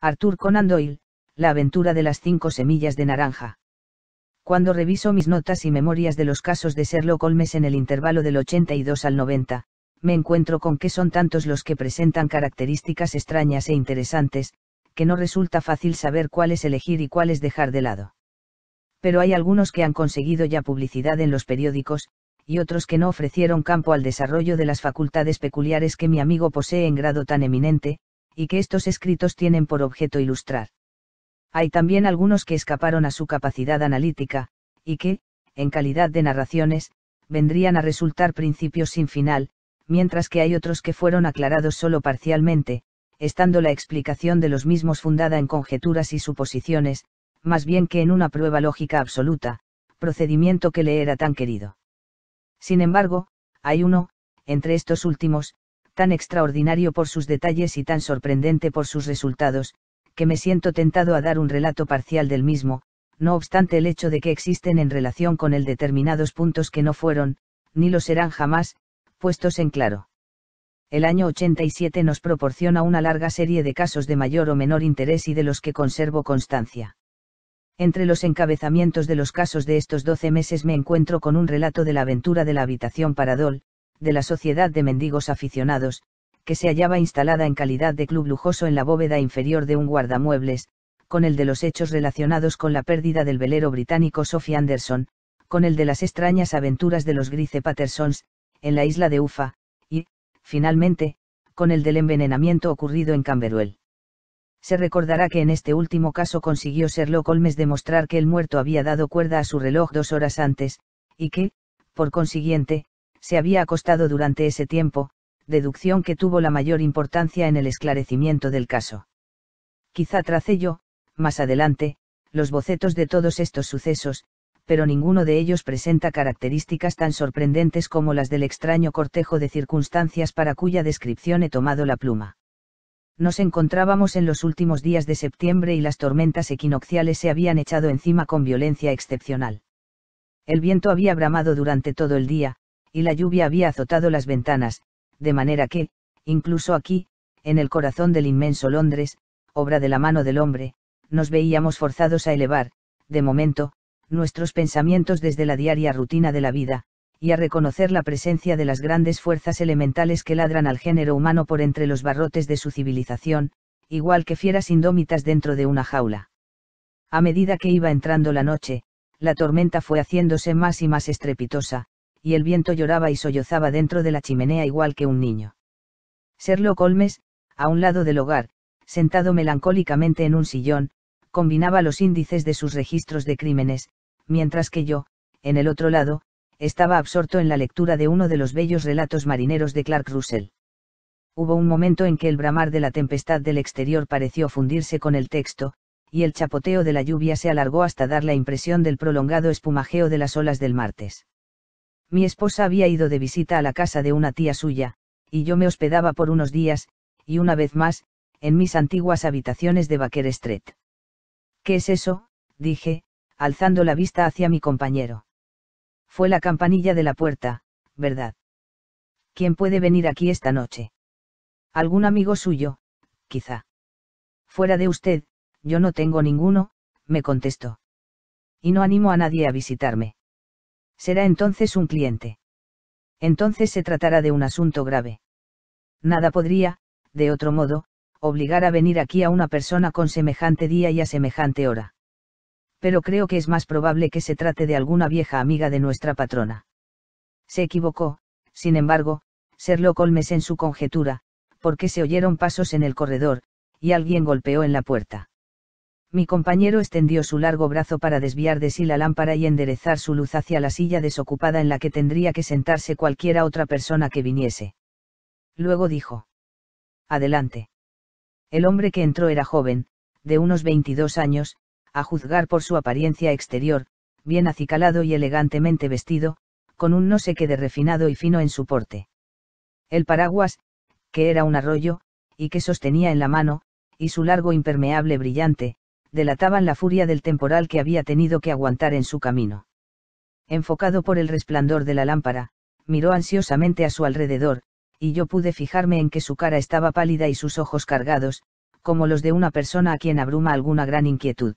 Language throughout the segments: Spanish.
Arthur Conan Doyle, La aventura de las 5 semillas de naranja. Cuando reviso mis notas y memorias de los casos de Sherlock Holmes en el intervalo del 82 al 90, me encuentro con que son tantos los que presentan características extrañas e interesantes, que no resulta fácil saber cuáles elegir y cuáles dejar de lado. Pero hay algunos que han conseguido ya publicidad en los periódicos, y otros que no ofrecieron campo al desarrollo de las facultades peculiares que mi amigo posee en grado tan eminente, y que estos escritos tienen por objeto ilustrar. Hay también algunos que escaparon a su capacidad analítica, y que, en calidad de narraciones, vendrían a resultar principios sin final, mientras que hay otros que fueron aclarados solo parcialmente, estando la explicación de los mismos fundada en conjeturas y suposiciones, más bien que en una prueba lógica absoluta, procedimiento que le era tan querido. Sin embargo, hay uno, entre estos últimos, tan extraordinario por sus detalles y tan sorprendente por sus resultados, que me siento tentado a dar un relato parcial del mismo, no obstante el hecho de que existen en relación con él determinados puntos que no fueron, ni lo serán jamás, puestos en claro. El año 87 nos proporciona una larga serie de casos de mayor o menor interés y de los que conservo constancia. Entre los encabezamientos de los casos de estos 12 meses me encuentro con un relato de la aventura de la habitación Paradol, de la Sociedad de Mendigos Aficionados, que se hallaba instalada en calidad de club lujoso en la bóveda inferior de un guardamuebles, con el de los hechos relacionados con la pérdida del velero británico Sophie Anderson, con el de las extrañas aventuras de los Grice Pattersons, en la isla de Ufa, y, finalmente, con el del envenenamiento ocurrido en Camberwell. Se recordará que en este último caso consiguió Sherlock Holmes demostrar que el muerto había dado cuerda a su reloj 2 horas antes, y que, por consiguiente, se había acostado durante ese tiempo, deducción que tuvo la mayor importancia en el esclarecimiento del caso. Quizá trace yo, más adelante, los bocetos de todos estos sucesos, pero ninguno de ellos presenta características tan sorprendentes como las del extraño cortejo de circunstancias para cuya descripción he tomado la pluma. Nos encontrábamos en los últimos días de septiembre y las tormentas equinocciales se habían echado encima con violencia excepcional. El viento había bramado durante todo el día, y la lluvia había azotado las ventanas, de manera que, incluso aquí, en el corazón del inmenso Londres, obra de la mano del hombre, nos veíamos forzados a elevar, de momento, nuestros pensamientos desde la diaria rutina de la vida, y a reconocer la presencia de las grandes fuerzas elementales que ladran al género humano por entre los barrotes de su civilización, igual que fieras indómitas dentro de una jaula. A medida que iba entrando la noche, la tormenta fue haciéndose más y más estrepitosa, y el viento lloraba y sollozaba dentro de la chimenea igual que un niño. Sherlock Holmes, a un lado del hogar, sentado melancólicamente en un sillón, combinaba los índices de sus registros de crímenes, mientras que yo, en el otro lado, estaba absorto en la lectura de uno de los bellos relatos marineros de Clark Russell. Hubo un momento en que el bramar de la tempestad del exterior pareció fundirse con el texto, y el chapoteo de la lluvia se alargó hasta dar la impresión del prolongado espumajeo de las olas del martes. Mi esposa había ido de visita a la casa de una tía suya, y yo me hospedaba por unos días, y una vez más, en mis antiguas habitaciones de Baker Street. ¿Qué es eso?, dije, alzando la vista hacia mi compañero. Fue la campanilla de la puerta, ¿verdad? ¿Quién puede venir aquí esta noche? ¿Algún amigo suyo, quizá? Fuera de usted, yo no tengo ninguno, me contestó. Y no animo a nadie a visitarme. Será entonces un cliente. Entonces se tratará de un asunto grave. Nada podría, de otro modo, obligar a venir aquí a una persona con semejante día y a semejante hora. Pero creo que es más probable que se trate de alguna vieja amiga de nuestra patrona. Se equivocó, sin embargo, Sherlock Holmes en su conjetura, porque se oyeron pasos en el corredor, y alguien golpeó en la puerta. Mi compañero extendió su largo brazo para desviar de sí la lámpara y enderezar su luz hacia la silla desocupada en la que tendría que sentarse cualquiera otra persona que viniese. Luego dijo: Adelante. El hombre que entró era joven, de unos 22 años, a juzgar por su apariencia exterior, bien acicalado y elegantemente vestido, con un no sé qué de refinado y fino en su porte. El paraguas, que era un arroyo, y que sostenía en la mano, y su largo impermeable brillante, delataban la furia del temporal que había tenido que aguantar en su camino. Enfocado por el resplandor de la lámpara, miró ansiosamente a su alrededor, y yo pude fijarme en que su cara estaba pálida y sus ojos cargados, como los de una persona a quien abruma alguna gran inquietud.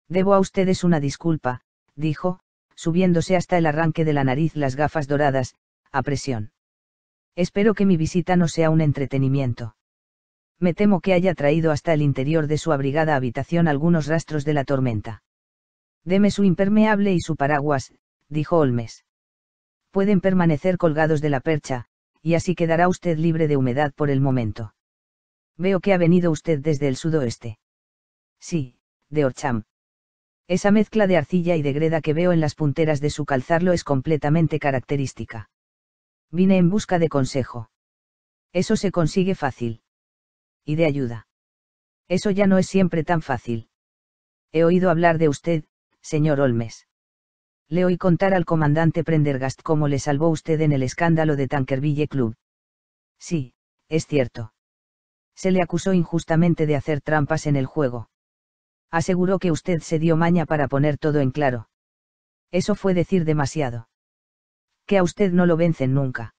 Debo a ustedes una disculpa, dijo, subiéndose hasta el arranque de la nariz las gafas doradas, a presión. Espero que mi visita no sea un entretenimiento. Me temo que haya traído hasta el interior de su abrigada habitación algunos rastros de la tormenta. Deme su impermeable y su paraguas, dijo Holmes. Pueden permanecer colgados de la percha, y así quedará usted libre de humedad por el momento. Veo que ha venido usted desde el sudoeste. Sí, de Horsham. Esa mezcla de arcilla y de greda que veo en las punteras de su calzarlo es completamente característica. Vine en busca de consejo. Eso se consigue fácil. Y de ayuda. Eso ya no es siempre tan fácil. He oído hablar de usted, señor Holmes. Le oí contar al comandante Prendergast cómo le salvó usted en el escándalo de Tankerville Club. Sí, es cierto. Se le acusó injustamente de hacer trampas en el juego. Aseguró que usted se dio maña para poner todo en claro. Eso fue decir demasiado. Que a usted no lo vencen nunca.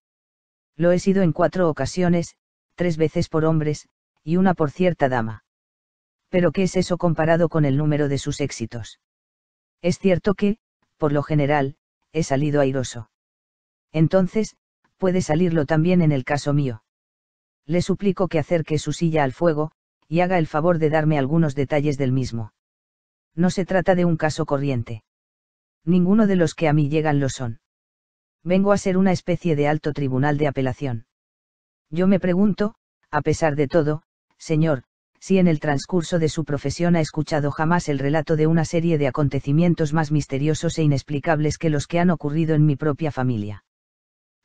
Lo he sido en 4 ocasiones, 3 veces por hombres, y una por cierta dama. Pero ¿qué es eso comparado con el número de sus éxitos? Es cierto que, por lo general, he salido airoso. Entonces, puede salirlo también en el caso mío. Le suplico que acerque su silla al fuego, y haga el favor de darme algunos detalles del mismo. No se trata de un caso corriente. Ninguno de los que a mí llegan lo son. Vengo a ser una especie de alto tribunal de apelación. Yo me pregunto, a pesar de todo, señor, si en el transcurso de su profesión ha escuchado jamás el relato de una serie de acontecimientos más misteriosos e inexplicables que los que han ocurrido en mi propia familia.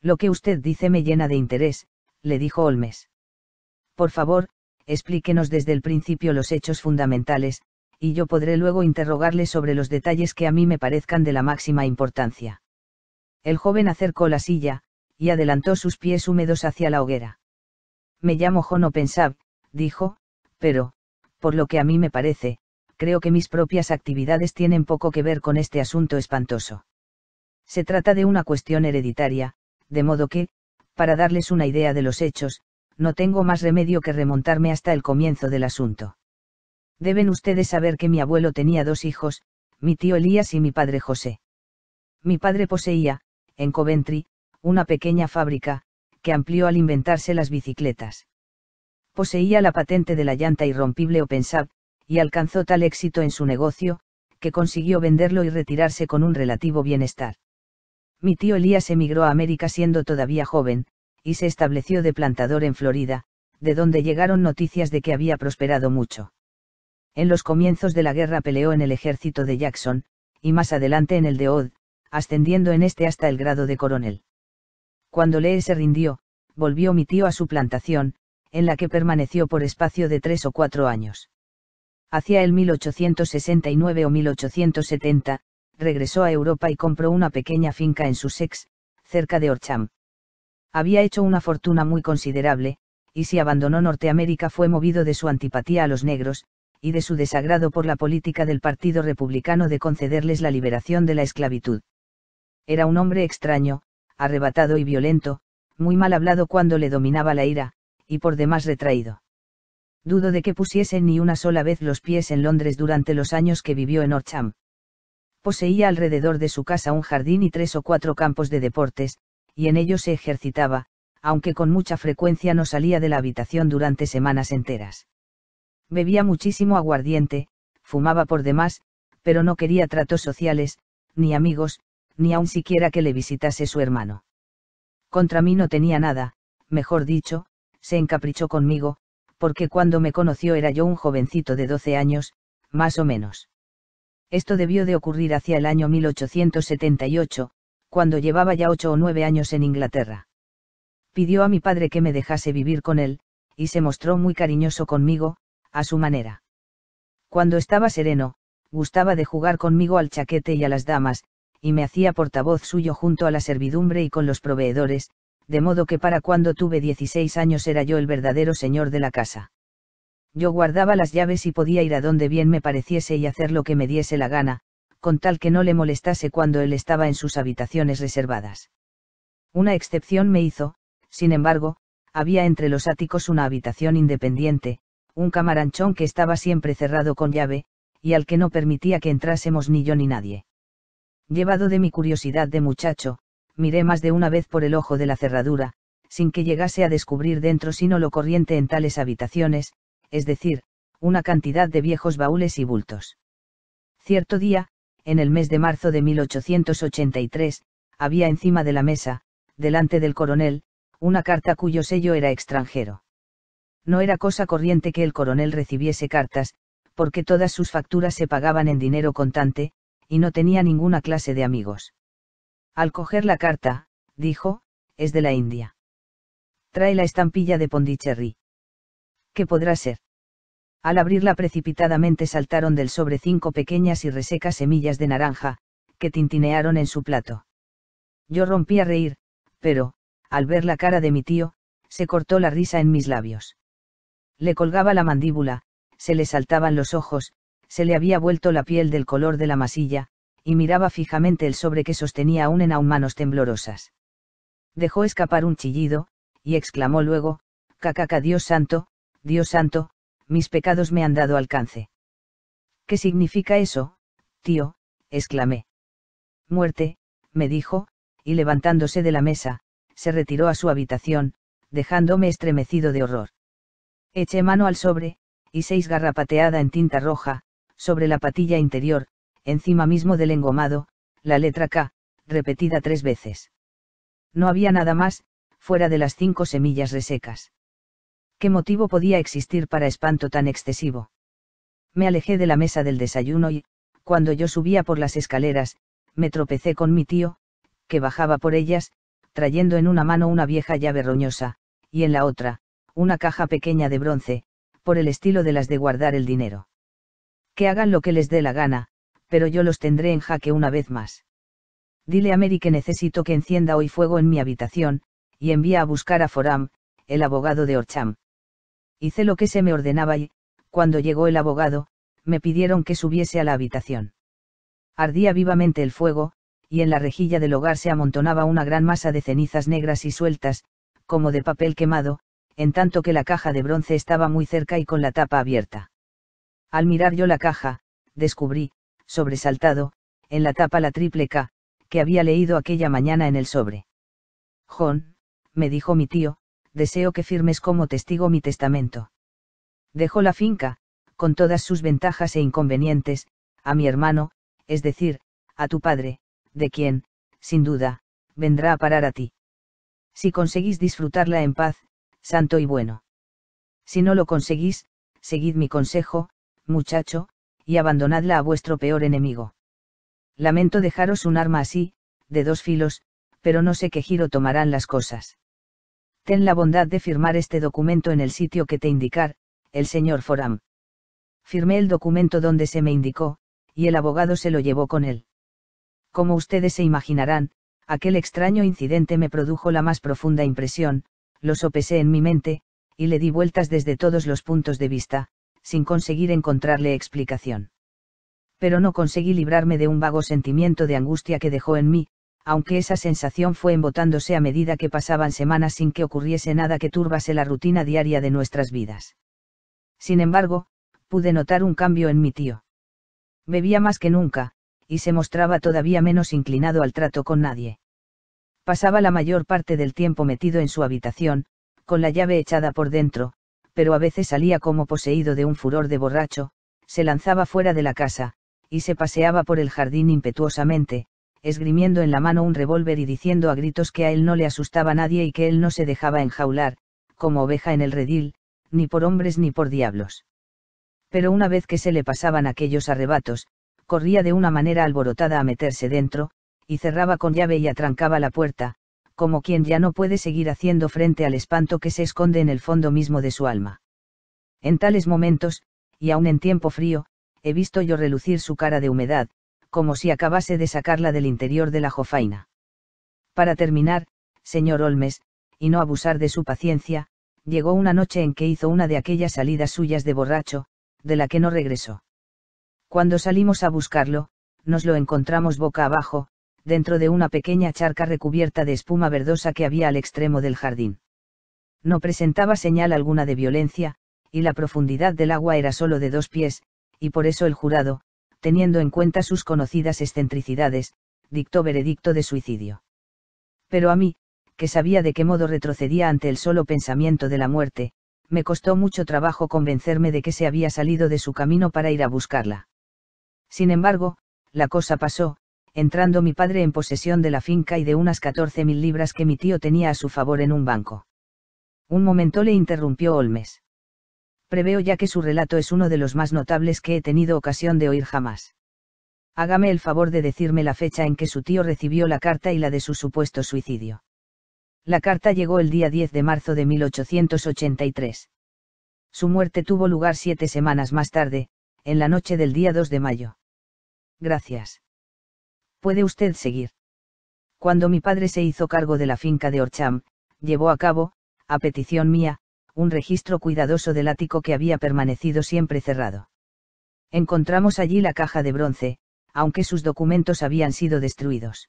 Lo que usted dice me llena de interés, le dijo Holmes. Por favor, explíquenos desde el principio los hechos fundamentales, y yo podré luego interrogarle sobre los detalles que a mí me parezcan de la máxima importancia. El joven acercó la silla, y adelantó sus pies húmedos hacia la hoguera. Me llamo Jono Pensab, dijo, pero, por lo que a mí me parece, creo que mis propias actividades tienen poco que ver con este asunto espantoso. Se trata de una cuestión hereditaria, de modo que, para darles una idea de los hechos, no tengo más remedio que remontarme hasta el comienzo del asunto. Deben ustedes saber que mi abuelo tenía 2 hijos, mi tío Elías y mi padre José. Mi padre poseía, en Coventry, una pequeña fábrica, que amplió al inventarse las bicicletas. Poseía la patente de la llanta irrompible o Pensab, y alcanzó tal éxito en su negocio, que consiguió venderlo y retirarse con un relativo bienestar. Mi tío Elías emigró a América siendo todavía joven, y se estableció de plantador en Florida, de donde llegaron noticias de que había prosperado mucho. En los comienzos de la guerra peleó en el ejército de Jackson, y más adelante en el de Hood, ascendiendo en este hasta el grado de coronel. Cuando Lee se rindió, volvió mi tío a su plantación, en la que permaneció por espacio de 3 o 4 años. Hacia el 1869 o 1870, regresó a Europa y compró una pequeña finca en Sussex, cerca de Horsham. Había hecho una fortuna muy considerable, y si abandonó Norteamérica fue movido de su antipatía a los negros, y de su desagrado por la política del Partido Republicano de concederles la liberación de la esclavitud. Era un hombre extraño, arrebatado y violento, muy mal hablado cuando le dominaba la ira, y por demás retraído. Dudo de que pusiese ni una sola vez los pies en Londres durante los años que vivió en Horsham. Poseía alrededor de su casa un jardín y 3 o 4 campos de deportes, y en ellos se ejercitaba, aunque con mucha frecuencia no salía de la habitación durante semanas enteras. Bebía muchísimo aguardiente, fumaba por demás, pero no quería tratos sociales, ni amigos, ni aun siquiera que le visitase su hermano. Contra mí no tenía nada, mejor dicho, se encaprichó conmigo, porque cuando me conoció era yo un jovencito de 12 años, más o menos. Esto debió de ocurrir hacia el año 1878, cuando llevaba ya 8 o 9 años en Inglaterra. Pidió a mi padre que me dejase vivir con él, y se mostró muy cariñoso conmigo, a su manera. Cuando estaba sereno, gustaba de jugar conmigo al chaquete y a las damas, y me hacía portavoz suyo junto a la servidumbre y con los proveedores, de modo que para cuando tuve 16 años era yo el verdadero señor de la casa. Yo guardaba las llaves y podía ir a donde bien me pareciese y hacer lo que me diese la gana, con tal que no le molestase cuando él estaba en sus habitaciones reservadas. Una excepción me hizo, sin embargo, había entre los áticos una habitación independiente, un camaranchón que estaba siempre cerrado con llave, y al que no permitía que entrásemos ni yo ni nadie. Llevado de mi curiosidad de muchacho, miré más de una vez por el ojo de la cerradura, sin que llegase a descubrir dentro sino lo corriente en tales habitaciones, es decir, una cantidad de viejos baúles y bultos. Cierto día, en el mes de marzo de 1883, había encima de la mesa, delante del coronel, una carta cuyo sello era extranjero. No era cosa corriente que el coronel recibiese cartas, porque todas sus facturas se pagaban en dinero contante, y no tenía ninguna clase de amigos. Al coger la carta, dijo, es de la India. Trae la estampilla de Pondicherry. ¿Qué podrá ser? Al abrirla precipitadamente saltaron del sobre 5 pequeñas y resecas semillas de naranja, que tintinearon en su plato. Yo rompí a reír, pero, al ver la cara de mi tío, se cortó la risa en mis labios. Le colgaba la mandíbula, se le saltaban los ojos, se le había vuelto la piel del color de la masilla, y miraba fijamente el sobre que sostenía aún en manos temblorosas. Dejó escapar un chillido, y exclamó luego, cacaca Dios santo, mis pecados me han dado alcance. ¿Qué significa eso, tío? Exclamé. Muerte, me dijo, y levantándose de la mesa, se retiró a su habitación, dejándome estremecido de horror. Eché mano al sobre, y 6 garrapateada en tinta roja, sobre la patilla interior, encima mismo del engomado, la letra K, repetida 3 veces. No había nada más, fuera de las 5 semillas resecas. ¿Qué motivo podía existir para espanto tan excesivo? Me alejé de la mesa del desayuno y, cuando yo subía por las escaleras, me tropecé con mi tío, que bajaba por ellas, trayendo en una mano una vieja llave roñosa, y en la otra, una caja pequeña de bronce, por el estilo de las de guardar el dinero. Que hagan lo que les dé la gana, pero yo los tendré en jaque una vez más. Dile a Mary que necesito que encienda hoy fuego en mi habitación, y envía a buscar a Foram, el abogado de Orcham. Hice lo que se me ordenaba y, cuando llegó el abogado, me pidieron que subiese a la habitación. Ardía vivamente el fuego, y en la rejilla del hogar se amontonaba una gran masa de cenizas negras y sueltas, como de papel quemado, en tanto que la caja de bronce estaba muy cerca y con la tapa abierta. Al mirar yo la caja, descubrí, sobresaltado, en la tapa la triple K, que había leído aquella mañana en el sobre. John, me dijo mi tío, deseo que firmes como testigo mi testamento. Dejo la finca, con todas sus ventajas e inconvenientes, a mi hermano, es decir, a tu padre, de quien, sin duda, vendrá a parar a ti. Si conseguís disfrutarla en paz, santo y bueno. Si no lo conseguís, seguid mi consejo, muchacho, y abandonadla a vuestro peor enemigo. Lamento dejaros un arma así, de 2 filos, pero no sé qué giro tomarán las cosas. Ten la bondad de firmar este documento en el sitio que te indicar, el señor Foram. Firmé el documento donde se me indicó, y el abogado se lo llevó con él. Como ustedes se imaginarán, aquel extraño incidente me produjo la más profunda impresión, lo sopesé en mi mente, y le di vueltas desde todos los puntos de vista, sin conseguir encontrarle explicación. Pero no conseguí librarme de un vago sentimiento de angustia que dejó en mí, aunque esa sensación fue embotándose a medida que pasaban semanas sin que ocurriese nada que turbase la rutina diaria de nuestras vidas. Sin embargo, pude notar un cambio en mi tío. Bebía más que nunca, y se mostraba todavía menos inclinado al trato con nadie. Pasaba la mayor parte del tiempo metido en su habitación, con la llave echada por dentro, pero a veces salía como poseído de un furor de borracho, se lanzaba fuera de la casa, y se paseaba por el jardín impetuosamente, esgrimiendo en la mano un revólver y diciendo a gritos que a él no le asustaba nadie y que él no se dejaba enjaular, como oveja en el redil, ni por hombres ni por diablos. Pero una vez que se le pasaban aquellos arrebatos, corría de una manera alborotada a meterse dentro, y cerraba con llave y atrancaba la puerta, como quien ya no puede seguir haciendo frente al espanto que se esconde en el fondo mismo de su alma. En tales momentos, y aun en tiempo frío, he visto yo relucir su cara de humedad, como si acabase de sacarla del interior de la jofaina. Para terminar, señor Holmes, y no abusar de su paciencia, llegó una noche en que hizo una de aquellas salidas suyas de borracho, de la que no regresó. Cuando salimos a buscarlo, nos lo encontramos boca abajo, dentro de una pequeña charca recubierta de espuma verdosa que había al extremo del jardín. No presentaba señal alguna de violencia, y la profundidad del agua era solo de 2 pies, y por eso el jurado, teniendo en cuenta sus conocidas excentricidades, dictó veredicto de suicidio. Pero a mí, que sabía de qué modo retrocedía ante el solo pensamiento de la muerte, me costó mucho trabajo convencerme de que se había salido de su camino para ir a buscarla. Sin embargo, la cosa pasó, entrando mi padre en posesión de la finca y de unas 14.000 libras que mi tío tenía a su favor en un banco. Un momento, le interrumpió Holmes. Preveo ya que su relato es uno de los más notables que he tenido ocasión de oír jamás. Hágame el favor de decirme la fecha en que su tío recibió la carta y la de su supuesto suicidio. La carta llegó el día 10 de marzo de 1883. Su muerte tuvo lugar 7 semanas más tarde, en la noche del día 2 de mayo. Gracias. Puede usted seguir. Cuando mi padre se hizo cargo de la finca de Horsham, llevó a cabo, a petición mía, un registro cuidadoso del ático que había permanecido siempre cerrado. Encontramos allí la caja de bronce, aunque sus documentos habían sido destruidos.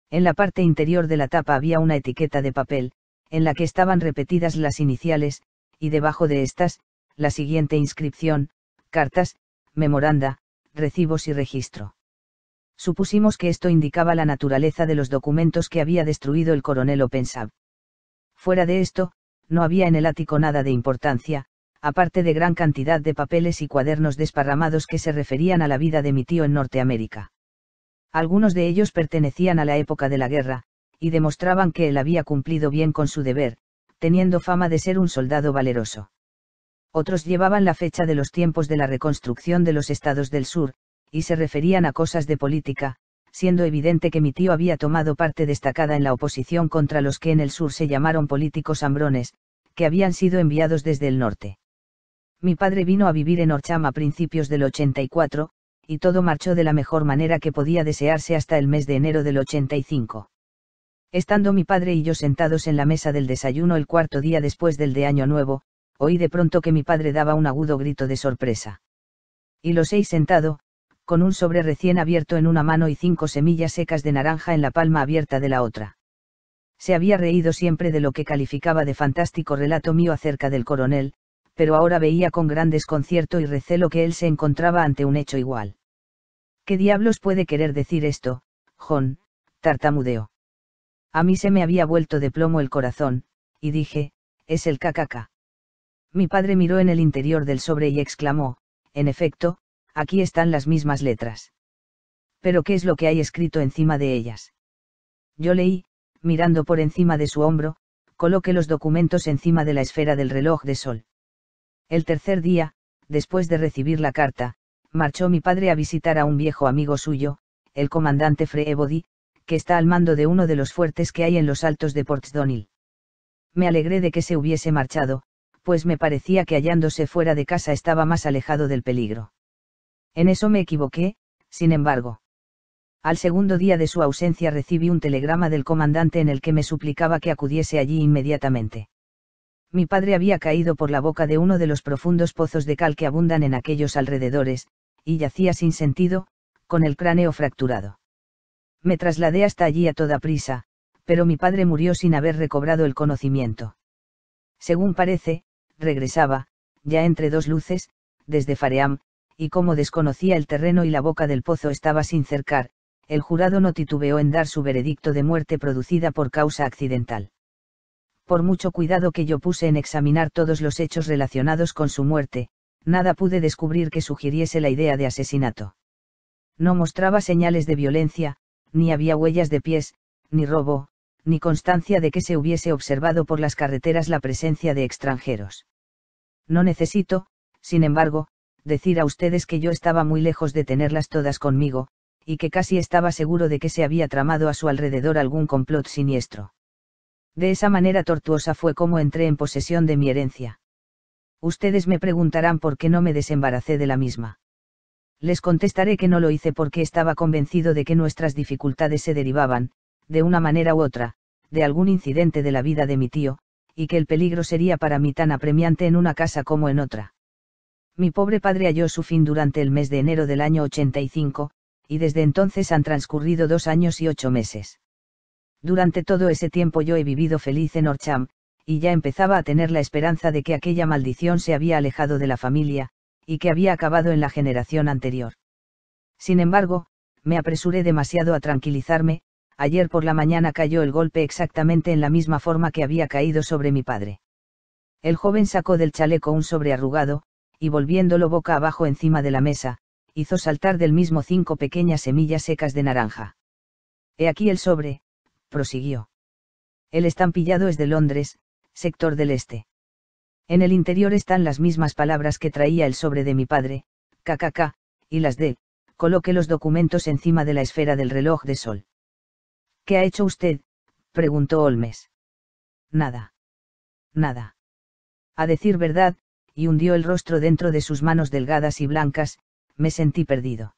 En la parte interior de la tapa había una etiqueta de papel, en la que estaban repetidas las iniciales, y debajo de estas, la siguiente inscripción: cartas, memoranda, recibos y registro. Supusimos que esto indicaba la naturaleza de los documentos que había destruido el coronel Openshab. Fuera de esto, no había en el ático nada de importancia, aparte de gran cantidad de papeles y cuadernos desparramados que se referían a la vida de mi tío en Norteamérica. Algunos de ellos pertenecían a la época de la guerra, y demostraban que él había cumplido bien con su deber, teniendo fama de ser un soldado valeroso. Otros llevaban la fecha de los tiempos de la reconstrucción de los estados del sur, y se referían a cosas de política, siendo evidente que mi tío había tomado parte destacada en la oposición contra los que en el sur se llamaron políticos hambrones, que habían sido enviados desde el norte. Mi padre vino a vivir en Horsham a principios del 84, y todo marchó de la mejor manera que podía desearse hasta el mes de enero del 85. Estando mi padre y yo sentados en la mesa del desayuno el cuarto día después del de Año Nuevo, oí de pronto que mi padre daba un agudo grito de sorpresa. Y lo sé sentado, con un sobre recién abierto en una mano y 5 semillas secas de naranja en la palma abierta de la otra. Se había reído siempre de lo que calificaba de fantástico relato mío acerca del coronel, pero ahora veía con gran desconcierto y recelo que él se encontraba ante un hecho igual. ¿Qué diablos puede querer decir esto, John?, tartamudeó. A mí se me había vuelto de plomo el corazón, y dije: es el KKK. Mi padre miró en el interior del sobre y exclamó: en efecto, aquí están las mismas letras. ¿Pero qué es lo que hay escrito encima de ellas? Yo leí, mirando por encima de su hombro: coloque los documentos encima de la esfera del reloj de sol. El tercer día, después de recibir la carta, marchó mi padre a visitar a un viejo amigo suyo, el comandante Freebody, que está al mando de uno de los fuertes que hay en los altos de Portsdown. Me alegré de que se hubiese marchado, pues me parecía que hallándose fuera de casa estaba más alejado del peligro. En eso me equivoqué, sin embargo. Al segundo día de su ausencia recibí un telegrama del comandante en el que me suplicaba que acudiese allí inmediatamente. Mi padre había caído por la boca de uno de los profundos pozos de cal que abundan en aquellos alrededores, y yacía sin sentido, con el cráneo fracturado. Me trasladé hasta allí a toda prisa, pero mi padre murió sin haber recobrado el conocimiento. Según parece, regresaba, ya entre dos luces, desde Fareham, y como desconocía el terreno y la boca del pozo estaba sin cercar, el jurado no titubeó en dar su veredicto de muerte producida por causa accidental. Por mucho cuidado que yo puse en examinar todos los hechos relacionados con su muerte, nada pude descubrir que sugiriese la idea de asesinato. No mostraba señales de violencia, ni había huellas de pies, ni robo, ni constancia de que se hubiese observado por las carreteras la presencia de extranjeros. No necesito, sin embargo, decir a ustedes que yo estaba muy lejos de tenerlas todas conmigo, y que casi estaba seguro de que se había tramado a su alrededor algún complot siniestro. De esa manera tortuosa fue como entré en posesión de mi herencia. Ustedes me preguntarán por qué no me desembaracé de la misma. Les contestaré que no lo hice porque estaba convencido de que nuestras dificultades se derivaban, de una manera u otra, de algún incidente de la vida de mi tío, y que el peligro sería para mí tan apremiante en una casa como en otra. Mi pobre padre halló su fin durante el mes de enero del año 85, y desde entonces han transcurrido 2 años y 8 meses. Durante todo ese tiempo yo he vivido feliz en Horsham, y ya empezaba a tener la esperanza de que aquella maldición se había alejado de la familia, y que había acabado en la generación anterior. Sin embargo, me apresuré demasiado a tranquilizarme. Ayer por la mañana cayó el golpe exactamente en la misma forma que había caído sobre mi padre. El joven sacó del chaleco un sobre arrugado, y volviéndolo boca abajo encima de la mesa, hizo saltar del mismo 5 pequeñas semillas secas de naranja. He aquí el sobre, prosiguió. El estampillado es de Londres, sector del este. En el interior están las mismas palabras que traía el sobre de mi padre, KKK, y las de, coloque los documentos encima de la esfera del reloj de sol. ¿Qué ha hecho usted?, preguntó Holmes. Nada. Nada. A decir verdad, y hundió el rostro dentro de sus manos delgadas y blancas, me sentí perdido.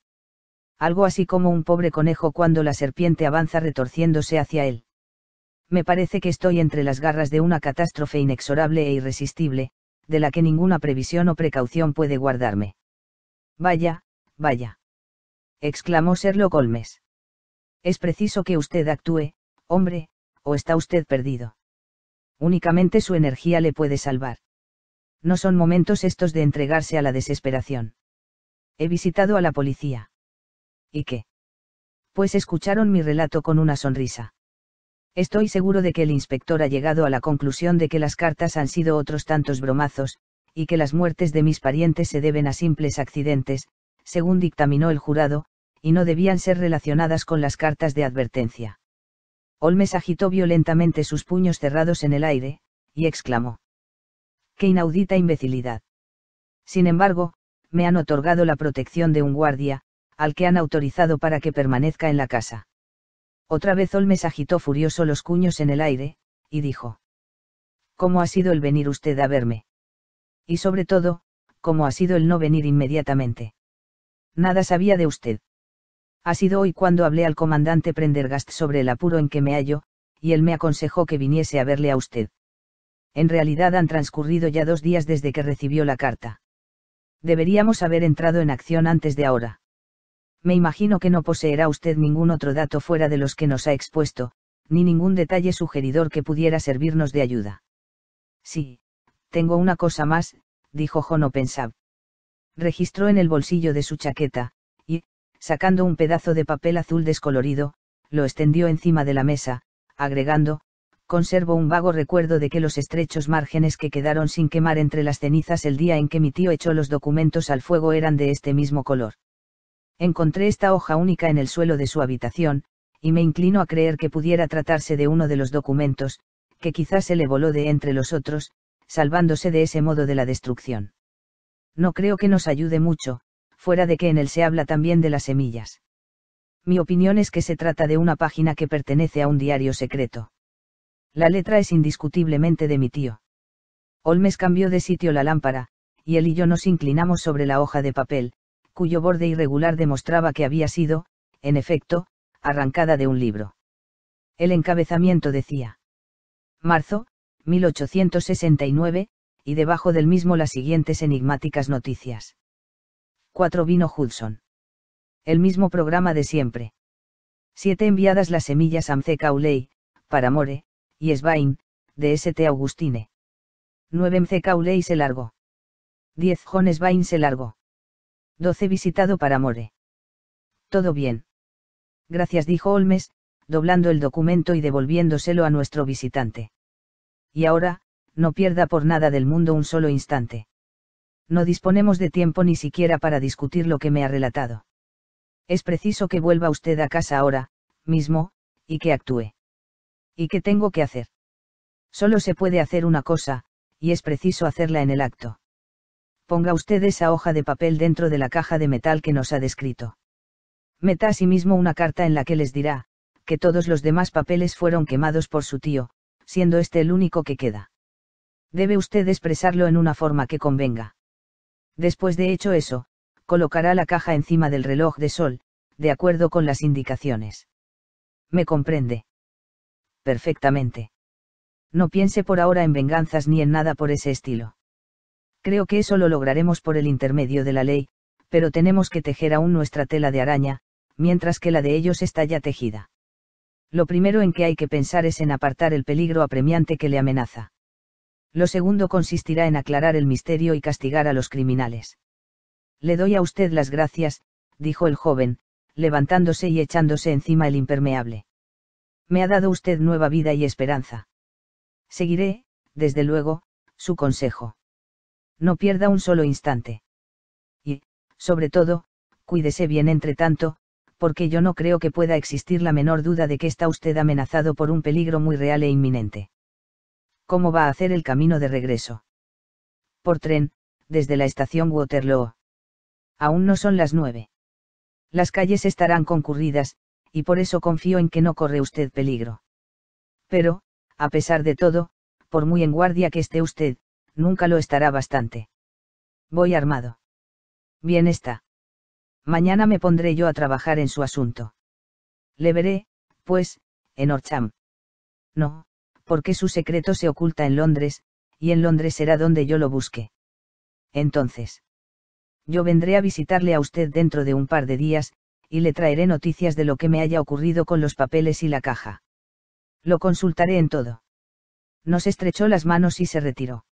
Algo así como un pobre conejo cuando la serpiente avanza retorciéndose hacia él. Me parece que estoy entre las garras de una catástrofe inexorable e irresistible, de la que ninguna previsión o precaución puede guardarme. Vaya, vaya, exclamó Sherlock Holmes. Es preciso que usted actúe, hombre, o está usted perdido. Únicamente su energía le puede salvar. No son momentos estos de entregarse a la desesperación. He visitado a la policía. ¿Y qué? Pues escucharon mi relato con una sonrisa. Estoy seguro de que el inspector ha llegado a la conclusión de que las cartas han sido otros tantos bromazos, y que las muertes de mis parientes se deben a simples accidentes, según dictaminó el jurado, y no debían ser relacionadas con las cartas de advertencia. Holmes agitó violentamente sus puños cerrados en el aire, y exclamó: ¡qué inaudita imbecilidad! Sin embargo, me han otorgado la protección de un guardia, al que han autorizado para que permanezca en la casa. Otra vez Holmes agitó furioso los puños en el aire, y dijo: ¿cómo ha sido el venir usted a verme? Y sobre todo, ¿cómo ha sido el no venir inmediatamente? Nada sabía de usted. Ha sido hoy cuando hablé al comandante Prendergast sobre el apuro en que me hallo, y él me aconsejó que viniese a verle a usted. En realidad han transcurrido ya 2 días desde que recibió la carta. Deberíamos haber entrado en acción antes de ahora. Me imagino que no poseerá usted ningún otro dato fuera de los que nos ha expuesto, ni ningún detalle sugeridor que pudiera servirnos de ayuda. Sí, tengo una cosa más, dijo John Openshaw. Registró en el bolsillo de su chaqueta, y, sacando un pedazo de papel azul descolorido, lo extendió encima de la mesa, agregando: conservo un vago recuerdo de que los estrechos márgenes que quedaron sin quemar entre las cenizas el día en que mi tío echó los documentos al fuego eran de este mismo color. Encontré esta hoja única en el suelo de su habitación, y me inclino a creer que pudiera tratarse de uno de los documentos, que quizás se le voló de entre los otros, salvándose de ese modo de la destrucción. No creo que nos ayude mucho, fuera de que en él se habla también de las semillas. Mi opinión es que se trata de una página que pertenece a un diario secreto. La letra es indiscutiblemente de mi tío. Holmes cambió de sitio la lámpara, y él y yo nos inclinamos sobre la hoja de papel, cuyo borde irregular demostraba que había sido, en efecto, arrancada de un libro. El encabezamiento decía: marzo, 1869, y debajo del mismo las siguientes enigmáticas noticias. 4 vino Hudson. El mismo programa de siempre. 7 enviadas las semillas a M.C. Cawley, Paramore, y Swain, de St. Augustine. 9 M.C. Cawley se largó. 10 John Swain se largó. 12 visitado Paramore. Todo bien. Gracias, dijo Holmes, doblando el documento y devolviéndoselo a nuestro visitante. Y ahora, no pierda por nada del mundo un solo instante. No disponemos de tiempo ni siquiera para discutir lo que me ha relatado. Es preciso que vuelva usted a casa ahora, mismo, y que actúe. ¿Y qué tengo que hacer? Solo se puede hacer una cosa, y es preciso hacerla en el acto. Ponga usted esa hoja de papel dentro de la caja de metal que nos ha descrito. Meta asimismo una carta en la que les dirá, que todos los demás papeles fueron quemados por su tío, siendo este el único que queda. Debe usted expresarlo en una forma que convenga. Después de hecho eso, colocará la caja encima del reloj de sol, de acuerdo con las indicaciones. ¿Me comprende? Perfectamente. No piense por ahora en venganzas ni en nada por ese estilo. Creo que eso lo lograremos por el intermedio de la ley, pero tenemos que tejer aún nuestra tela de araña, mientras que la de ellos está ya tejida. Lo primero en que hay que pensar es en apartar el peligro apremiante que le amenaza. Lo segundo consistirá en aclarar el misterio y castigar a los criminales. Le doy a usted las gracias, dijo el joven, levantándose y echándose encima el impermeable. Me ha dado usted nueva vida y esperanza. Seguiré, desde luego, su consejo. No pierda un solo instante. Y, sobre todo, cuídese bien entre tanto, porque yo no creo que pueda existir la menor duda de que está usted amenazado por un peligro muy real e inminente. ¿Cómo va a hacer el camino de regreso? Por tren, desde la estación Waterloo. Aún no son las 9. Las calles estarán concurridas, y por eso confío en que no corre usted peligro. Pero, a pesar de todo, por muy en guardia que esté usted, nunca lo estará bastante. Voy armado. Bien está. Mañana me pondré yo a trabajar en su asunto. Le veré, pues, en Horsham. No, porque su secreto se oculta en Londres, y en Londres será donde yo lo busque. Entonces, yo vendré a visitarle a usted dentro de un par de días, y le traeré noticias de lo que me haya ocurrido con los papeles y la caja. Lo consultaré en todo. Nos estrechó las manos y se retiró.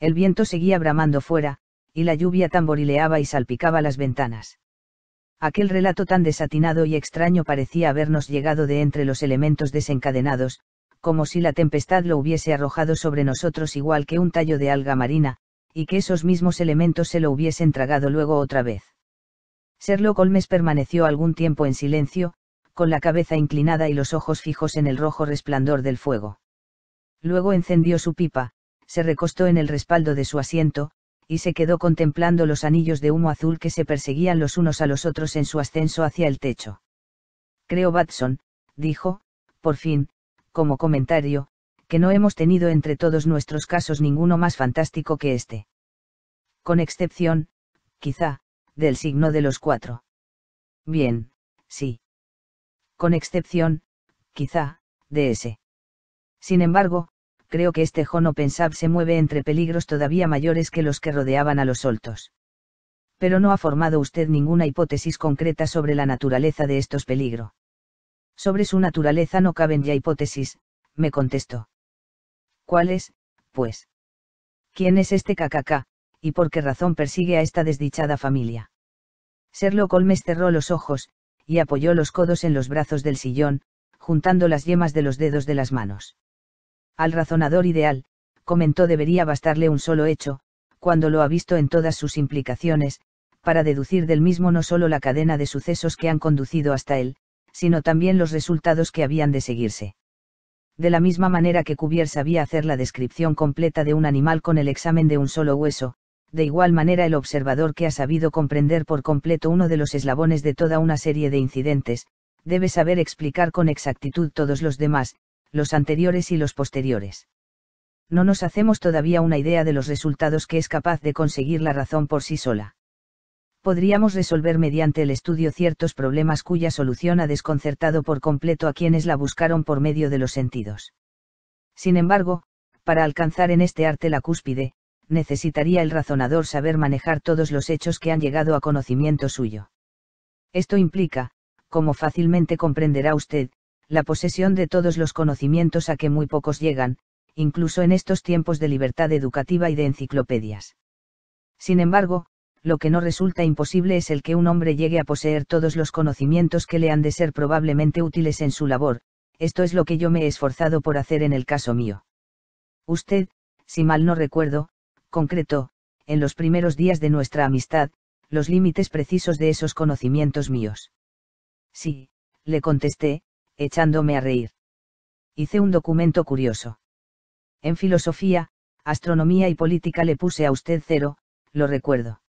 El viento seguía bramando fuera, y la lluvia tamborileaba y salpicaba las ventanas. Aquel relato tan desatinado y extraño parecía habernos llegado de entre los elementos desencadenados, como si la tempestad lo hubiese arrojado sobre nosotros igual que un tallo de alga marina, y que esos mismos elementos se lo hubiesen tragado luego otra vez. Sherlock Holmes permaneció algún tiempo en silencio, con la cabeza inclinada y los ojos fijos en el rojo resplandor del fuego. Luego encendió su pipa, se recostó en el respaldo de su asiento, y se quedó contemplando los anillos de humo azul que se perseguían los unos a los otros en su ascenso hacia el techo. Creo, Watson, dijo, por fin, como comentario, que no hemos tenido entre todos nuestros casos ninguno más fantástico que este. Con excepción, quizá, del signo de los 4. Bien, sí. Con excepción, quizá, de ese. Sin embargo, creo que este Jono Pensab se mueve entre peligros todavía mayores que los que rodeaban a los soltos. Pero no ha formado usted ninguna hipótesis concreta sobre la naturaleza de estos peligros. Sobre su naturaleza no caben ya hipótesis, me contestó. ¿Cuál es, pues? ¿Quién es este KKK, y por qué razón persigue a esta desdichada familia? Sherlock Holmes cerró los ojos, y apoyó los codos en los brazos del sillón, juntando las yemas de los dedos de las manos. Al razonador ideal, comentó, debería bastarle un solo hecho, cuando lo ha visto en todas sus implicaciones, para deducir del mismo no solo la cadena de sucesos que han conducido hasta él, sino también los resultados que habían de seguirse. De la misma manera que Cuvier sabía hacer la descripción completa de un animal con el examen de un solo hueso, de igual manera el observador que ha sabido comprender por completo uno de los eslabones de toda una serie de incidentes, debe saber explicar con exactitud todos los demás, los anteriores y los posteriores. No nos hacemos todavía una idea de los resultados que es capaz de conseguir la razón por sí sola. Podríamos resolver mediante el estudio ciertos problemas cuya solución ha desconcertado por completo a quienes la buscaron por medio de los sentidos. Sin embargo, para alcanzar en este arte la cúspide, necesitaría el razonador saber manejar todos los hechos que han llegado a conocimiento suyo. Esto implica, como fácilmente comprenderá usted, la posesión de todos los conocimientos a que muy pocos llegan, incluso en estos tiempos de libertad educativa y de enciclopedias. Sin embargo, lo que no resulta imposible es el que un hombre llegue a poseer todos los conocimientos que le han de ser probablemente útiles en su labor. Esto es lo que yo me he esforzado por hacer en el caso mío. Usted, si mal no recuerdo, concretó, en los primeros días de nuestra amistad, los límites precisos de esos conocimientos míos. Sí, le contesté, echándome a reír. Hice un documento curioso. En filosofía, astronomía y política le puse a usted 0, lo recuerdo.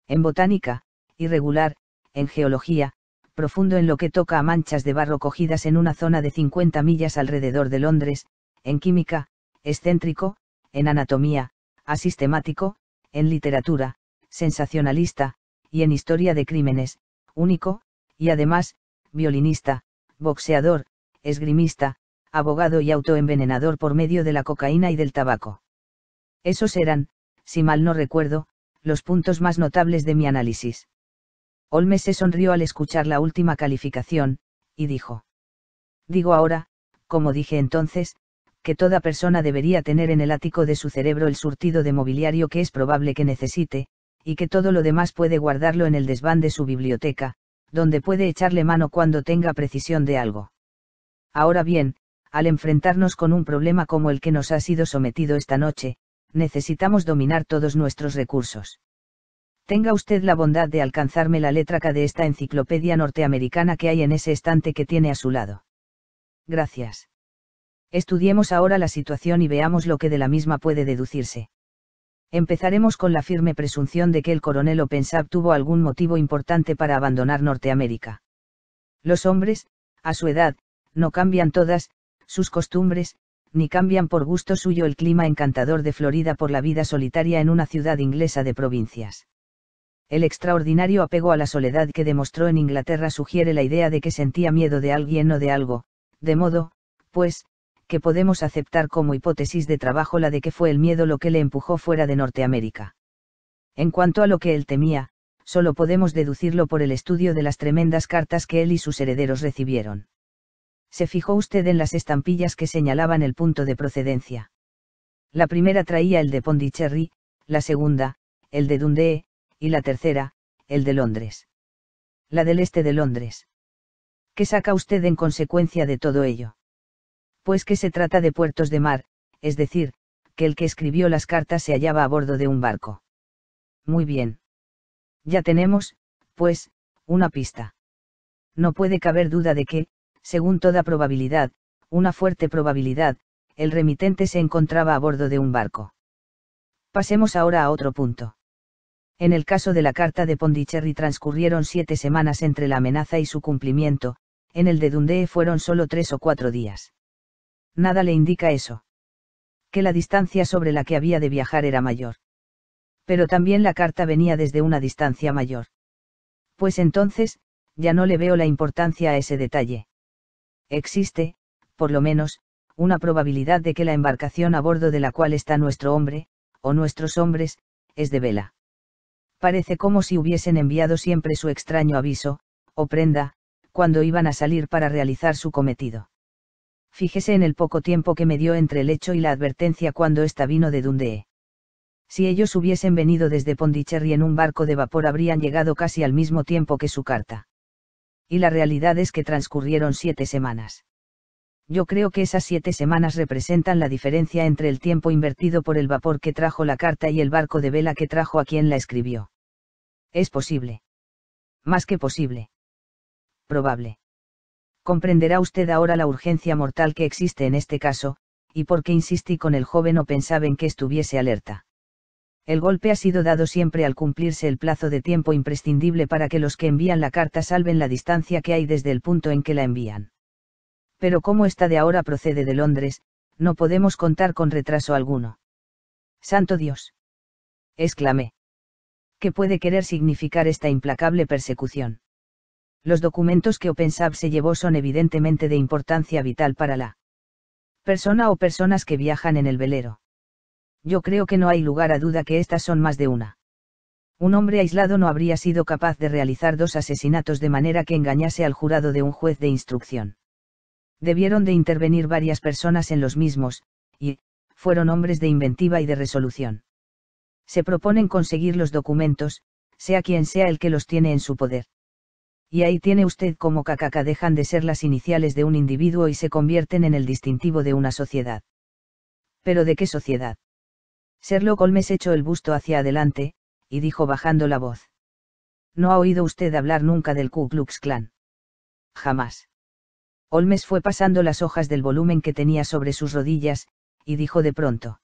En botánica, irregular, en geología, profundo en lo que toca a manchas de barro cogidas en una zona de 50 millas alrededor de Londres, en química, excéntrico, en anatomía, asistemático, en literatura, sensacionalista, y en historia de crímenes, único, y además, violinista, boxeador, esgrimista, abogado y autoenvenenador por medio de la cocaína y del tabaco. Esos eran, si mal no recuerdo, los puntos más notables de mi análisis. Holmes se sonrió al escuchar la última calificación, y dijo. Digo ahora, como dije entonces, que toda persona debería tener en el ático de su cerebro el surtido de mobiliario que es probable que necesite, y que todo lo demás puede guardarlo en el desván de su biblioteca, donde puede echarle mano cuando tenga precisión de algo. Ahora bien, al enfrentarnos con un problema como el que nos ha sido sometido esta noche, necesitamos dominar todos nuestros recursos. Tenga usted la bondad de alcanzarme la letra K de esta enciclopedia norteamericana que hay en ese estante que tiene a su lado. Gracias. Estudiemos ahora la situación y veamos lo que de la misma puede deducirse. Empezaremos con la firme presunción de que el coronel Opensaab tuvo algún motivo importante para abandonar Norteamérica. Los hombres, a su edad, no cambian todas sus costumbres, ni cambian por gusto suyo el clima encantador de Florida por la vida solitaria en una ciudad inglesa de provincias. El extraordinario apego a la soledad que demostró en Inglaterra sugiere la idea de que sentía miedo de alguien o de algo, de modo, pues, que podemos aceptar como hipótesis de trabajo la de que fue el miedo lo que le empujó fuera de Norteamérica. En cuanto a lo que él temía, solo podemos deducirlo por el estudio de las tremendas cartas que él y sus herederos recibieron. ¿Se fijó usted en las estampillas que señalaban el punto de procedencia? La primera traía el de Pondicherry, la segunda, el de Dundee, y la tercera, el de Londres. La del este de Londres. ¿Qué saca usted en consecuencia de todo ello? Pues que se trata de puertos de mar, es decir, que el que escribió las cartas se hallaba a bordo de un barco. Muy bien. Ya tenemos, pues, una pista. No puede caber duda de que, según toda probabilidad, una fuerte probabilidad, el remitente se encontraba a bordo de un barco. Pasemos ahora a otro punto. En el caso de la carta de Pondicherry transcurrieron 7 semanas entre la amenaza y su cumplimiento, en el de Dundee fueron solo 3 o 4 días. Nada le indica eso. Que la distancia sobre la que había de viajar era mayor. Pero también la carta venía desde una distancia mayor. Pues entonces, ya no le veo la importancia a ese detalle. Existe, por lo menos, una probabilidad de que la embarcación a bordo de la cual está nuestro hombre, o nuestros hombres, es de vela. Parece como si hubiesen enviado siempre su extraño aviso, o prenda, cuando iban a salir para realizar su cometido. Fíjese en el poco tiempo que me dio entre el hecho y la advertencia cuando ésta vino de Dundee. Si ellos hubiesen venido desde Pondicherry en un barco de vapor habrían llegado casi al mismo tiempo que su carta. Y la realidad es que transcurrieron 7 semanas. Yo creo que esas 7 semanas representan la diferencia entre el tiempo invertido por el vapor que trajo la carta y el barco de vela que trajo a quien la escribió. Es posible. Más que posible. Probable. Comprenderá usted ahora la urgencia mortal que existe en este caso, y por qué insistí con el joven o pensaba en que estuviese alerta. El golpe ha sido dado siempre al cumplirse el plazo de tiempo imprescindible para que los que envían la carta salven la distancia que hay desde el punto en que la envían. Pero como esta de ahora procede de Londres, no podemos contar con retraso alguno. ¡Santo Dios! Exclamé. ¿Qué puede querer significar esta implacable persecución? Los documentos que Opensaab se llevó son evidentemente de importancia vital para la persona o personas que viajan en el velero. Yo creo que no hay lugar a duda que estas son más de una. Un hombre aislado no habría sido capaz de realizar 2 asesinatos de manera que engañase al jurado de un juez de instrucción. Debieron de intervenir varias personas en los mismos, y, fueron hombres de inventiva y de resolución. Se proponen conseguir los documentos, sea quien sea el que los tiene en su poder. Y ahí tiene usted cómo KKK dejan de ser las iniciales de un individuo y se convierten en el distintivo de una sociedad. ¿Pero de qué sociedad? Sherlock Holmes echó el busto hacia adelante, y dijo bajando la voz. ¿No ha oído usted hablar nunca del Ku Klux Klan? Jamás. Holmes fue pasando las hojas del volumen que tenía sobre sus rodillas, y dijo de pronto.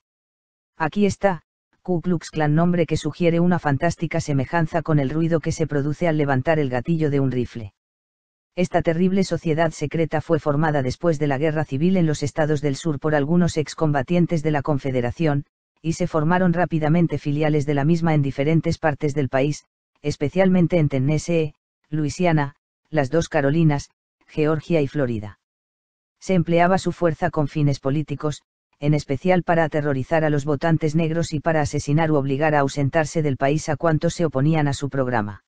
Aquí está, Ku Klux Klan, nombre que sugiere una fantástica semejanza con el ruido que se produce al levantar el gatillo de un rifle. Esta terrible sociedad secreta fue formada después de la Guerra Civil en los estados del sur por algunos excombatientes de la Confederación, y se formaron rápidamente filiales de la misma en diferentes partes del país, especialmente en Tennessee, Luisiana, las 2 Carolinas, Georgia y Florida. Se empleaba su fuerza con fines políticos, en especial para aterrorizar a los votantes negros y para asesinar u obligar a ausentarse del país a cuantos se oponían a su programa.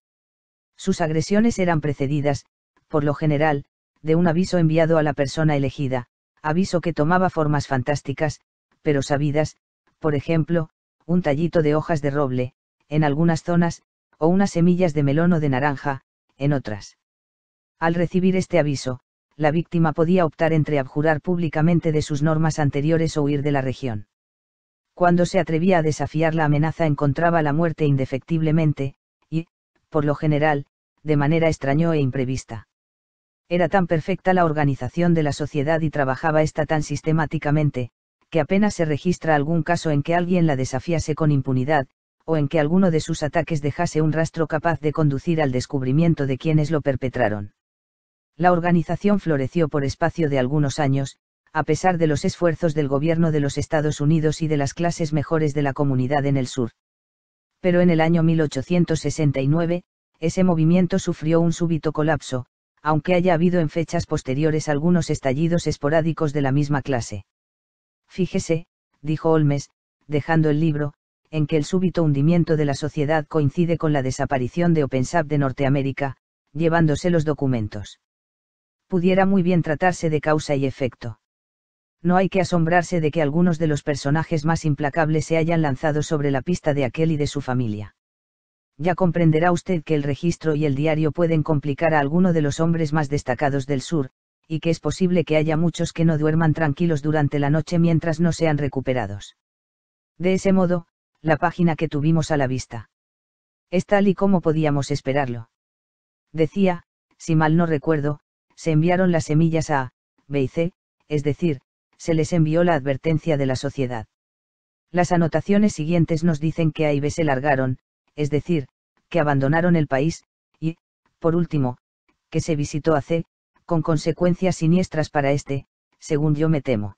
Sus agresiones eran precedidas, por lo general, de un aviso enviado a la persona elegida, aviso que tomaba formas fantásticas, pero sabidas, por ejemplo, un tallito de hojas de roble, en algunas zonas, o unas semillas de melón o de naranja, en otras. Al recibir este aviso, la víctima podía optar entre abjurar públicamente de sus normas anteriores o huir de la región. Cuando se atrevía a desafiar la amenaza encontraba la muerte indefectiblemente, y, por lo general, de manera extraña e imprevista. Era tan perfecta la organización de la sociedad y trabajaba esta tan sistemáticamente, que apenas se registra algún caso en que alguien la desafiase con impunidad, o en que alguno de sus ataques dejase un rastro capaz de conducir al descubrimiento de quienes lo perpetraron. La organización floreció por espacio de algunos años, a pesar de los esfuerzos del gobierno de los Estados Unidos y de las clases mejores de la comunidad en el sur. Pero en el año 1869, ese movimiento sufrió un súbito colapso, aunque haya habido en fechas posteriores algunos estallidos esporádicos de la misma clase. Fíjese, dijo Holmes, dejando el libro, en que el súbito hundimiento de la sociedad coincide con la desaparición de OpenSAP de Norteamérica, llevándose los documentos. Pudiera muy bien tratarse de causa y efecto. No hay que asombrarse de que algunos de los personajes más implacables se hayan lanzado sobre la pista de aquel y de su familia. Ya comprenderá usted que el registro y el diario pueden complicar a alguno de los hombres más destacados del sur, y que es posible que haya muchos que no duerman tranquilos durante la noche mientras no sean recuperados. De ese modo, la página que tuvimos a la vista es tal y como podíamos esperarlo. Decía, si mal no recuerdo, se enviaron las semillas a B y C, es decir, se les envió la advertencia de la sociedad. Las anotaciones siguientes nos dicen que A y B se largaron, es decir, que abandonaron el país, y, por último, que se visitó a C, con consecuencias siniestras para este, según yo me temo.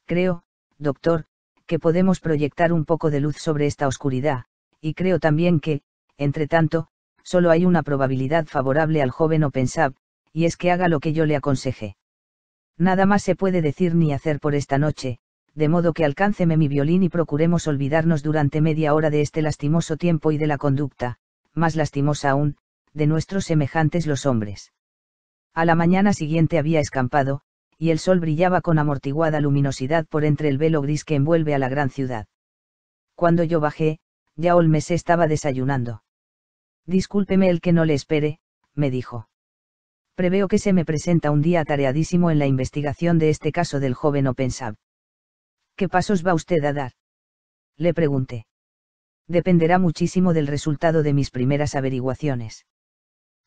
Creo, doctor, que podemos proyectar un poco de luz sobre esta oscuridad, y creo también que, entre tanto, solo hay una probabilidad favorable al joven OpenSAP, y es que haga lo que yo le aconseje. Nada más se puede decir ni hacer por esta noche, de modo que alcánceme mi violín y procuremos olvidarnos durante media hora de este lastimoso tiempo y de la conducta, más lastimosa aún, de nuestros semejantes los hombres. A la mañana siguiente había escampado, y el sol brillaba con amortiguada luminosidad por entre el velo gris que envuelve a la gran ciudad. Cuando yo bajé, ya Holmes estaba desayunando. Discúlpeme el que no le espere, me dijo. Preveo que se me presenta un día atareadísimo en la investigación de este caso del joven OpenSAP. ¿Qué pasos va usted a dar? Le pregunté. Dependerá muchísimo del resultado de mis primeras averiguaciones.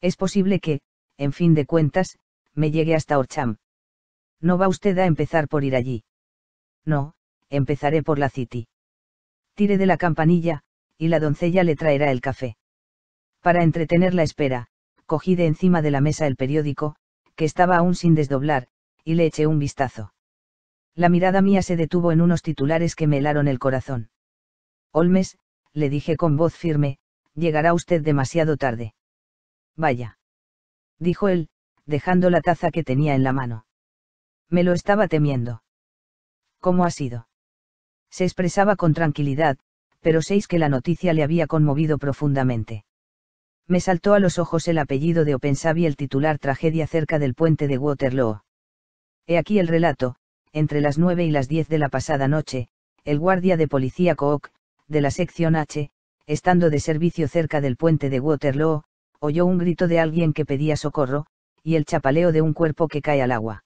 Es posible que, en fin de cuentas, me llegue hasta Horsham. ¿No va usted a empezar por ir allí? No, empezaré por la City. Tire de la campanilla, y la doncella le traerá el café. Para entretener la espera, cogí de encima de la mesa el periódico, que estaba aún sin desdoblar, y le eché un vistazo. La mirada mía se detuvo en unos titulares que me helaron el corazón. Holmes, le dije con voz firme, llegará usted demasiado tarde. Vaya. Dijo él, dejando la taza que tenía en la mano. Me lo estaba temiendo. ¿Cómo ha sido? Se expresaba con tranquilidad, pero sé que la noticia le había conmovido profundamente. Me saltó a los ojos el apellido de OpenSAP y el titular tragedia cerca del puente de Waterloo. He aquí el relato: entre las 9 y las 10 de la pasada noche, el guardia de policía Cook, de la sección H, estando de servicio cerca del puente de Waterloo, oyó un grito de alguien que pedía socorro, y el chapaleo de un cuerpo que cae al agua.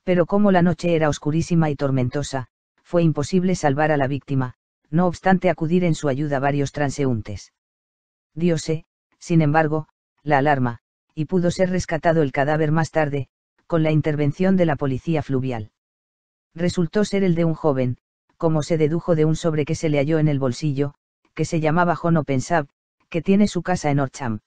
Pero como la noche era oscurísima y tormentosa, fue imposible salvar a la víctima, no obstante acudir en su ayuda varios transeúntes. Diose, sin embargo, la alarma, y pudo ser rescatado el cadáver más tarde, con la intervención de la policía fluvial. Resultó ser el de un joven, como se dedujo de un sobre que se le halló en el bolsillo, que se llamaba John OpenSAP, que tiene su casa en Horsham.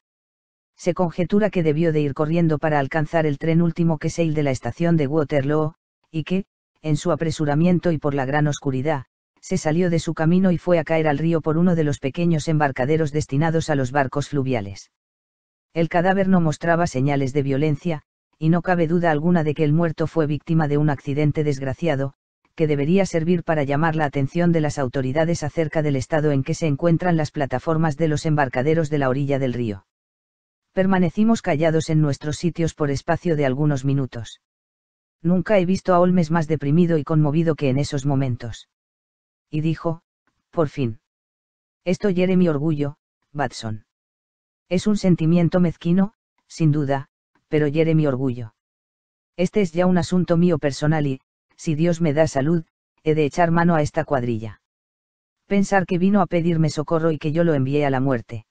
Se conjetura que debió de ir corriendo para alcanzar el tren último que sale de la estación de Waterloo, y que, en su apresuramiento y por la gran oscuridad, se salió de su camino y fue a caer al río por uno de los pequeños embarcaderos destinados a los barcos fluviales. El cadáver no mostraba señales de violencia, y no cabe duda alguna de que el muerto fue víctima de un accidente desgraciado, que debería servir para llamar la atención de las autoridades acerca del estado en que se encuentran las plataformas de los embarcaderos de la orilla del río. Permanecimos callados en nuestros sitios por espacio de algunos minutos. Nunca he visto a Holmes más deprimido y conmovido que en esos momentos. Y dijo, por fin. Esto hiere mi orgullo, Watson. Es un sentimiento mezquino, sin duda, pero hiere mi orgullo. Este es ya un asunto mío personal y, si Dios me da salud, he de echar mano a esta cuadrilla. Pensar que vino a pedirme socorro y que yo lo envié a la muerte.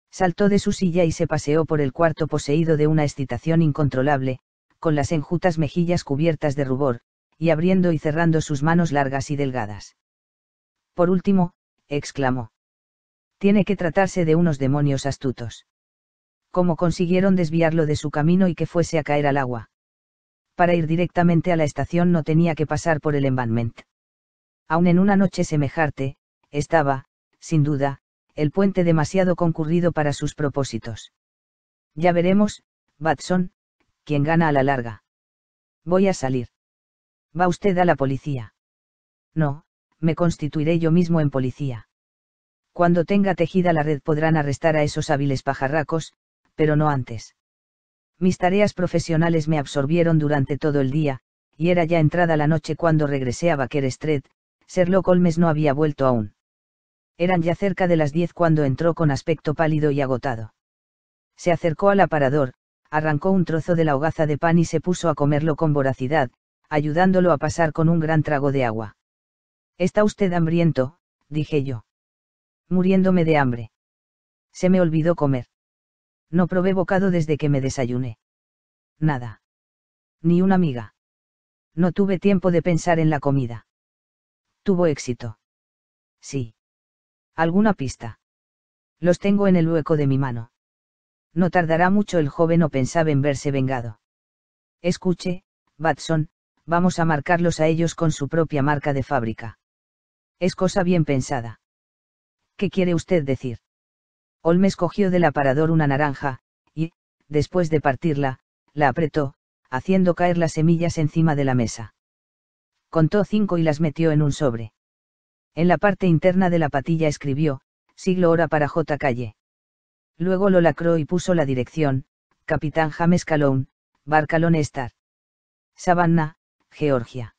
Saltó de su silla y se paseó por el cuarto poseído de una excitación incontrolable, con las enjutas mejillas cubiertas de rubor, y abriendo y cerrando sus manos largas y delgadas. Por último, exclamó. Tiene que tratarse de unos demonios astutos. ¿Cómo consiguieron desviarlo de su camino y que fuese a caer al agua? Para ir directamente a la estación no tenía que pasar por el embankment. Aun en una noche semejante, estaba, sin duda, el puente demasiado concurrido para sus propósitos. Ya veremos, Watson, quién gana a la larga. Voy a salir. ¿Va usted a la policía? No, me constituiré yo mismo en policía. Cuando tenga tejida la red podrán arrestar a esos hábiles pajarracos, pero no antes. Mis tareas profesionales me absorbieron durante todo el día, y era ya entrada la noche cuando regresé a Baker Street. Sherlock Holmes no había vuelto aún. Eran ya cerca de las 10 cuando entró con aspecto pálido y agotado. Se acercó al aparador, arrancó un trozo de la hogaza de pan y se puso a comerlo con voracidad, ayudándolo a pasar con un gran trago de agua. «¿Está usted hambriento?», dije yo. «Muriéndome de hambre. Se me olvidó comer. No probé bocado desde que me desayuné. Nada. Ni una miga. No tuve tiempo de pensar en la comida». «¿Tuvo éxito?». «Sí». «¿Alguna pista?». «Los tengo en el hueco de mi mano». No tardará mucho. El joven no pensaba en verse vengado. «Escuche, Watson, vamos a marcarlos a ellos con su propia marca de fábrica. Es cosa bien pensada». «¿Qué quiere usted decir?». Holmes cogió del aparador una naranja, y, después de partirla, la apretó, haciendo caer las semillas encima de la mesa. Contó 5 y las metió en un sobre. En la parte interna de la patilla escribió, siglo hora para J. Calle. Luego lo lacró y puso la dirección, Capitán James Calhoun, Barca Lone Star. Savannah, Georgia.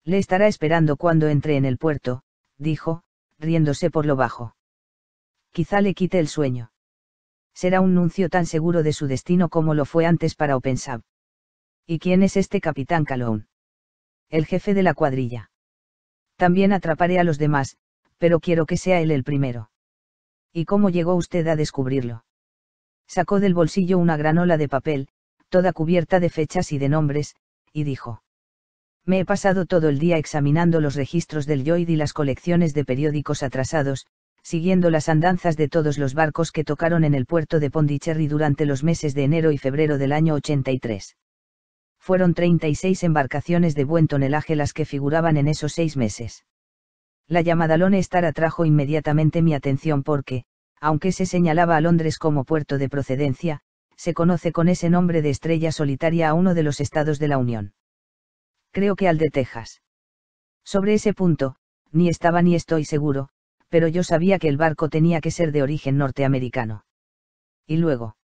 Le estará esperando cuando entre en el puerto, dijo, riéndose por lo bajo. Quizá le quite el sueño. Será un nuncio tan seguro de su destino como lo fue antes para Openshaw. ¿Y quién es este Capitán Calhoun? El jefe de la cuadrilla. También atraparé a los demás, pero quiero que sea él el primero. ¿Y cómo llegó usted a descubrirlo? Sacó del bolsillo una granola de papel, toda cubierta de fechas y de nombres, y dijo. Me he pasado todo el día examinando los registros del Lloyd y las colecciones de periódicos atrasados, siguiendo las andanzas de todos los barcos que tocaron en el puerto de Pondicherry durante los meses de enero y febrero del año 83. Fueron 36 embarcaciones de buen tonelaje las que figuraban en esos 6 meses. La llamada Lone Star atrajo inmediatamente mi atención porque, aunque se señalaba a Londres como puerto de procedencia, se conoce con ese nombre de estrella solitaria a uno de los estados de la Unión. Creo que al de Texas. Sobre ese punto, ni estaba ni estoy seguro, pero yo sabía que el barco tenía que ser de origen norteamericano. Y luego.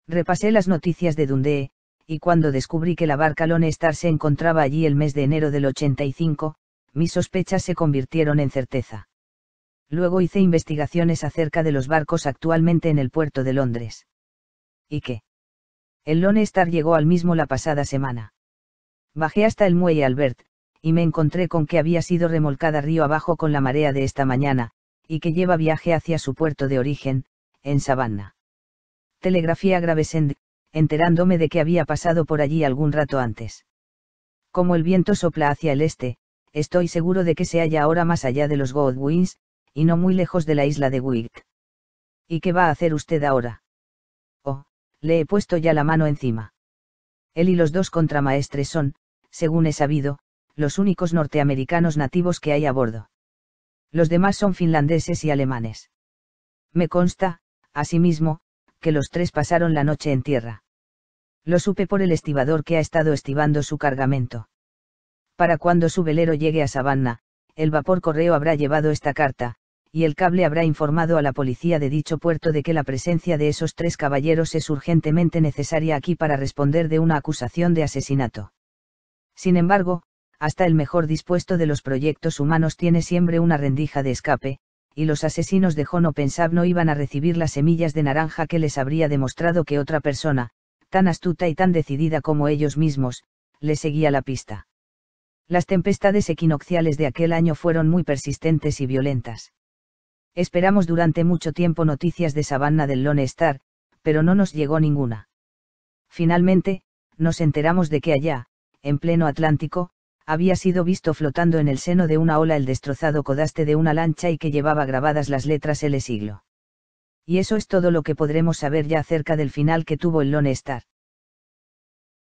Repasé las noticias de Dundee, y cuando descubrí que la barca Lone Star se encontraba allí el mes de enero del 85, mis sospechas se convirtieron en certeza. Luego hice investigaciones acerca de los barcos actualmente en el puerto de Londres. ¿Y qué? El Lone Star llegó al mismo la pasada semana. Bajé hasta el muelle Albert, y me encontré con que había sido remolcada río abajo con la marea de esta mañana, y que lleva viaje hacia su puerto de origen, en Savannah. Telegrafié a Gravesend, enterándome de que había pasado por allí algún rato antes. Como el viento sopla hacia el este, estoy seguro de que se halla ahora más allá de los Godwins, y no muy lejos de la isla de Wight. ¿Y qué va a hacer usted ahora? Oh, le he puesto ya la mano encima. Él y los 2 contramaestres son, según he sabido, los únicos norteamericanos nativos que hay a bordo. Los demás son finlandeses y alemanes. Me consta, asimismo, que los 3 pasaron la noche en tierra. Lo supe por el estibador que ha estado estibando su cargamento. Para cuando su velero llegue a Savannah, el vapor correo habrá llevado esta carta, y el cable habrá informado a la policía de dicho puerto de que la presencia de esos 3 caballeros es urgentemente necesaria aquí para responder de una acusación de asesinato. Sin embargo, hasta el mejor dispuesto de los proyectos humanos tiene siempre una rendija de escape, y los asesinos de Hono Pensab no iban a recibir las semillas de naranja que les habría demostrado que otra persona, tan astuta y tan decidida como ellos mismos, les seguía la pista. Las tempestades equinocciales de aquel año fueron muy persistentes y violentas. Esperamos durante mucho tiempo noticias de Savannah del Lone Star, pero no nos llegó ninguna. Finalmente, nos enteramos de que allá, en pleno Atlántico, había sido visto flotando en el seno de una ola el destrozado codaste de una lancha y que llevaba grabadas las letras L siglo. Y eso es todo lo que podremos saber ya acerca del final que tuvo el Lone Star.